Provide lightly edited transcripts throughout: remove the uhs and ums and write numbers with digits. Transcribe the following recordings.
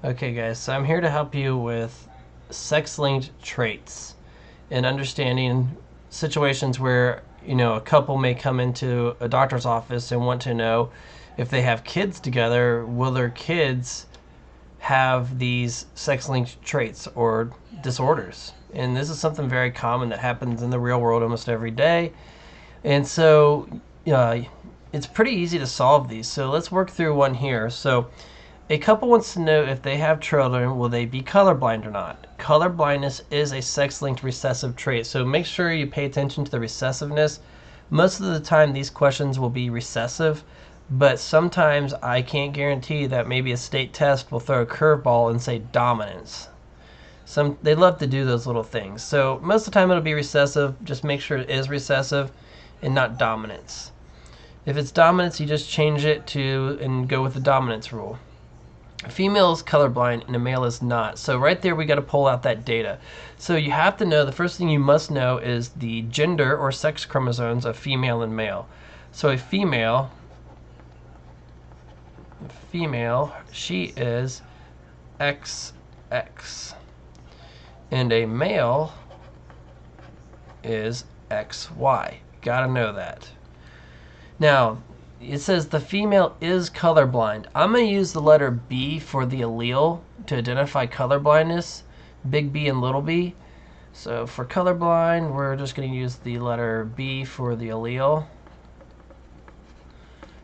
Okay guys, so I'm here to help you with sex-linked traits and understanding situations where, a couple may come into a doctor's office and want to know if they have kids together, will their kids have these sex-linked traits or disorders? And this is something very common that happens in the real world almost every day. And so it's pretty easy to solve these. So let's work through one here. So a couple wants to know if they have children, will they be colorblind or not? Color blindness is a sex-linked recessive trait, so make sure you pay attention to the recessiveness. Most of the time these questions will be recessive, but sometimes I can't guarantee that maybe a state test will throw a curveball and say dominance. They love to do those little things. So most of the time it'll be recessive. Just make sure it is recessive and not dominance. If it's dominance, you just change it to and go with the dominance rule. A female is colorblind and a male is not. So right there we got to pull out that data. So you have to know, the first thing you must know is the gender or sex chromosomes of female and male. So a female, she is XX. And a male is XY. Gotta know that. Now, it says the female is colorblind. I'm going to use the letter B for the allele to identify colorblindness, big B and little b. So for colorblind, we're just going to use the letter B for the allele.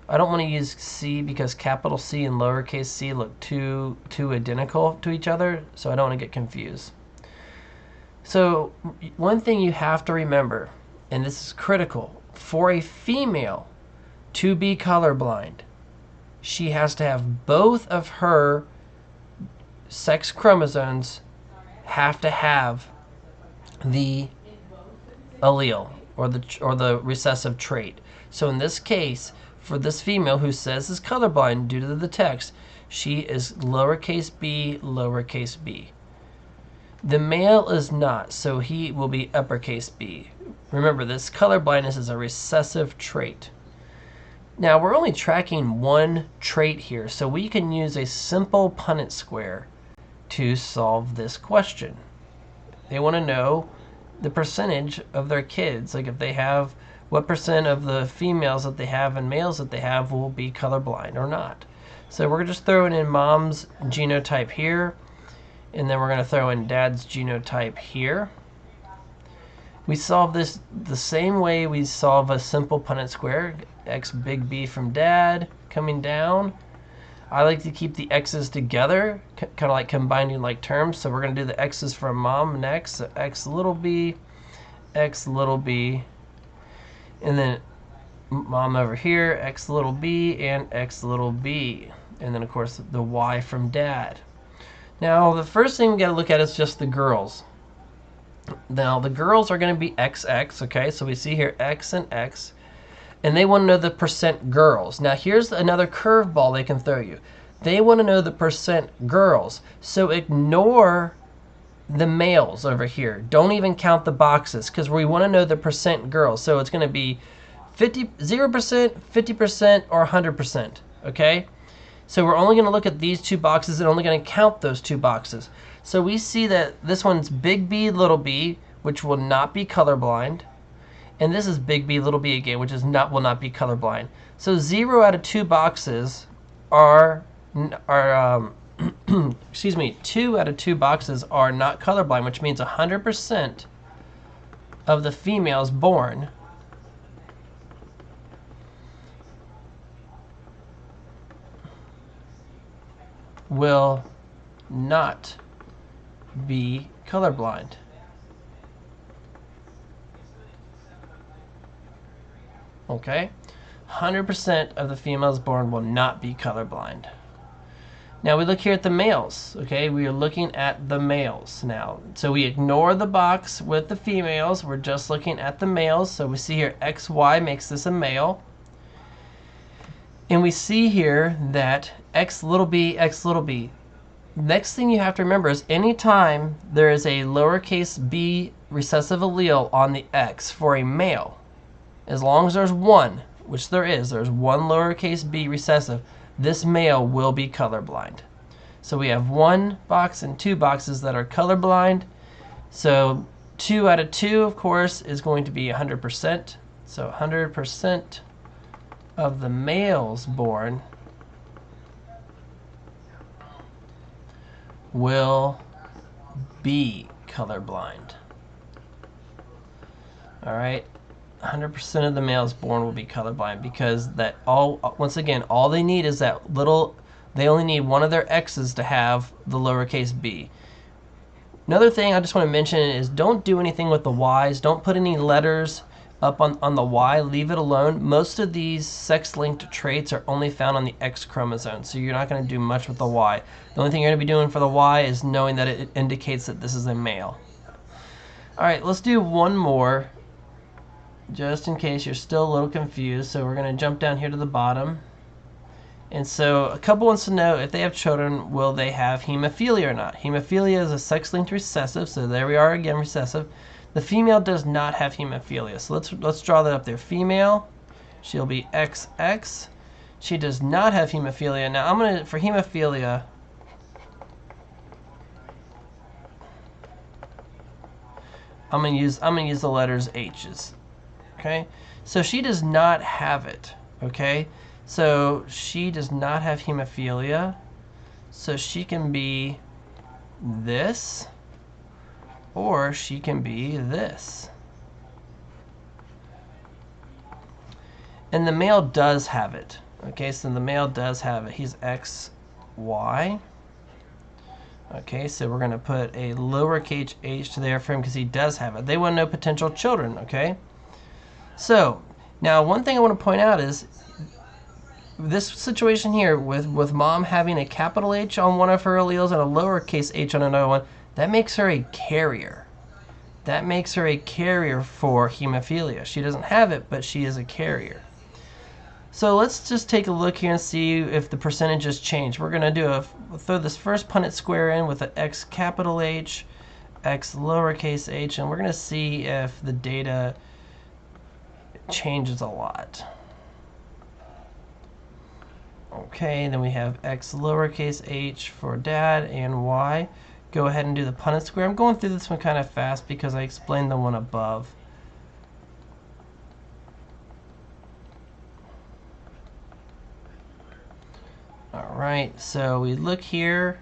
I don't want to use C because capital C and lowercase c look too identical to each other, so I don't want to get confused. So one thing you have to remember, and this is critical, for a female to be colorblind, she has to have both of her sex chromosomes have to have the allele or the recessive trait. So in this case, for this female who says is colorblind due to the text, she is lowercase b, lowercase b. The male is not, so he will be uppercase b. Remember, this colorblindness is a recessive trait. Now we're only tracking one trait here, so we can use a simple Punnett Square to solve this question. They want to know the percentage of their kids, like if they have, what percent of the females that they have and males that they have will be colorblind or not. So we're just throwing in mom's genotype here, and then we're going to throw in dad's genotype here. We solve this the same way we solve a simple Punnett Square. X big B from dad coming down. I like to keep the x's together, kind of like combining like terms. So we're going to do the x's from mom next. So x little b, and then mom over here, x little b and x little b. And then of course the y from dad. Now the first thing we got to look at is just the girls. Now the girls are going to be XX, okay? So we see here X and X, and they want to know the percent girls. Now here's another curveball they can throw you. They want to know the percent girls, so ignore the males over here. Don't even count the boxes because we want to know the percent girls. So it's going to be 0%, 50%, or 100%, okay? So we're only going to look at these two boxes and only going to count those two boxes. So we see that this one's big B, little b, which will not be colorblind. And this is big B, little b again, which will not be colorblind. So 0 out of 2 boxes are excuse me, 2 out of 2 boxes are not colorblind, which means 100% of the females born will not be colorblind. Okay, 100% of the females born will not be colorblind. Now we look here at the males. Okay, we are looking at the males now. So we ignore the box with the females. We're just looking at the males. So we see here XY makes this a male. And we see here that X little b, X little b. Next thing you have to remember is anytime there is a lowercase b recessive allele on the X for a male, as long as there's one, which there's one lowercase b recessive, this male will be colorblind. So we have 1 box and 2 boxes that are colorblind. So 2 out of 2, of course, is going to be 100%. So 100% of the males born will be colorblind. All right, 100% of the males born will be colorblind, because once again, all they need is that little, they only need one of their X's to have the lowercase b. Another thing I just want to mention is don't do anything with the Y's. Don't put any letters up on the Y. Leave it alone. Most of these sex-linked traits are only found on the X chromosome, so you're not going to do much with the Y. The only thing you're going to be doing for the Y is knowing that it indicates that this is a male. All right, let's do one more, just in case you're still a little confused. So we're going to jump down here to the bottom. And so a couple wants to know, if they have children, will they have hemophilia or not? Hemophilia is a sex-linked recessive, so there we are again, recessive. The female does not have hemophilia, so let's draw that up there. Female, she'll be XX. She does not have hemophilia. Now for hemophilia, I'm gonna use the letters H's. Okay, so she does not have it. Okay, so she does not have hemophilia, so she can be this, or she can be this. And the male does have it. Okay, so the male does have it. He's XY. Okay, so we're going to put a lowercase h there for him because he does have it. They want to know potential children, okay? So, now one thing I want to point out is this situation here with mom having a capital H on one of her alleles and a lowercase h on another one, that makes her a carrier. That makes her a carrier for hemophilia. She doesn't have it, but she is a carrier. So let's just take a look here and see if the percentages change. We're going to throw this first Punnett square in with an X capital H, X lowercase h, and we're going to see if the data changes a lot. Okay, then we have X lowercase h for dad and Y. Go ahead and do the Punnett square. I'm going through this one kind of fast because I explained the one above. Alright, so we look here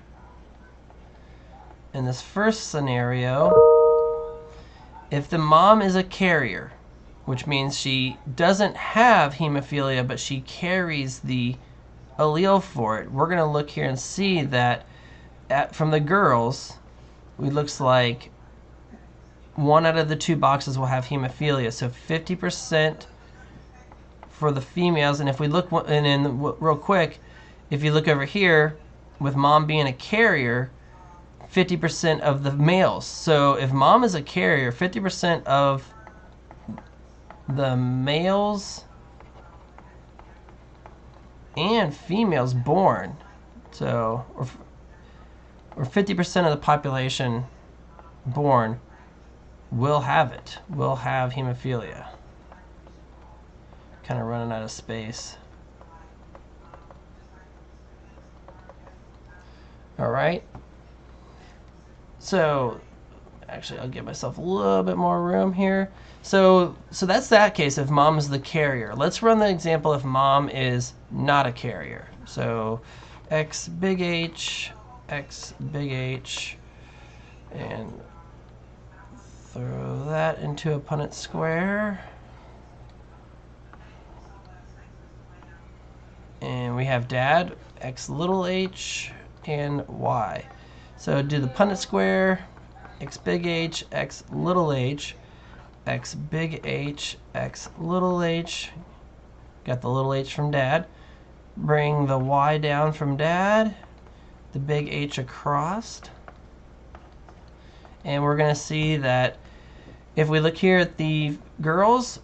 in this first scenario. If the mom is a carrier, which means she doesn't have hemophilia but she carries the allele for it, we're going to look here and see that from the girls, it looks like 1 out of the 2 boxes will have hemophilia. So 50% for the females. And if we look, and then real quick, if you look over here, with mom being a carrier, 50% of the males. So if mom is a carrier, 50% of the males and females born, so or 50% of the population born will have it, will have hemophilia. Kind of running out of space. All right. So actually, I'll give myself a little bit more room here. So that's that case if mom is the carrier. Let's run the example if mom is not a carrier. So X big H, X big H, and throw that into a Punnett square. And we have dad, X little h, and Y. So do the Punnett square, X big H, X little h, X big H, X little h. Got the little h from dad. Bring the Y down from dad, the big H across. And we're going to see that if we look here at the girls,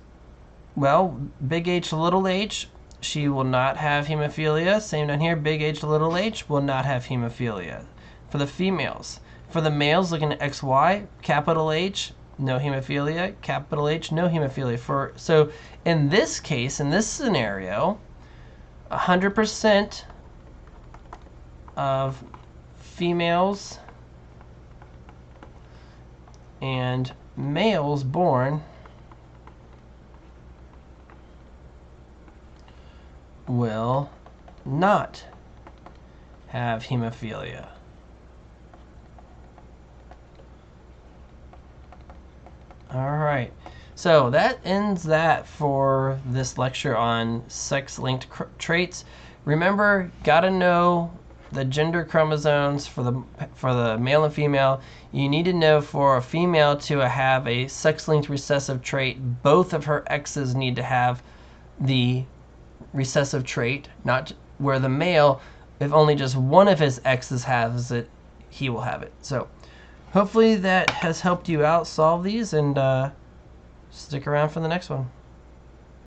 well, big H, little h, she will not have hemophilia. Same down here, big H, little h will not have hemophilia. For the females. For the males, looking at XY, capital H, no hemophilia, capital H, no hemophilia. So in this case, in this scenario, 100% of females and males born will not have hemophilia. All right, so that ends that for this lecture on sex-linked traits. Remember, gotta know the gender chromosomes for the male and female. You need to know for a female to have a sex-linked recessive trait, both of her X's need to have the recessive trait, not where the male, if only just one of his X's has it, he will have it. So hopefully that has helped you out solve these, and stick around for the next one.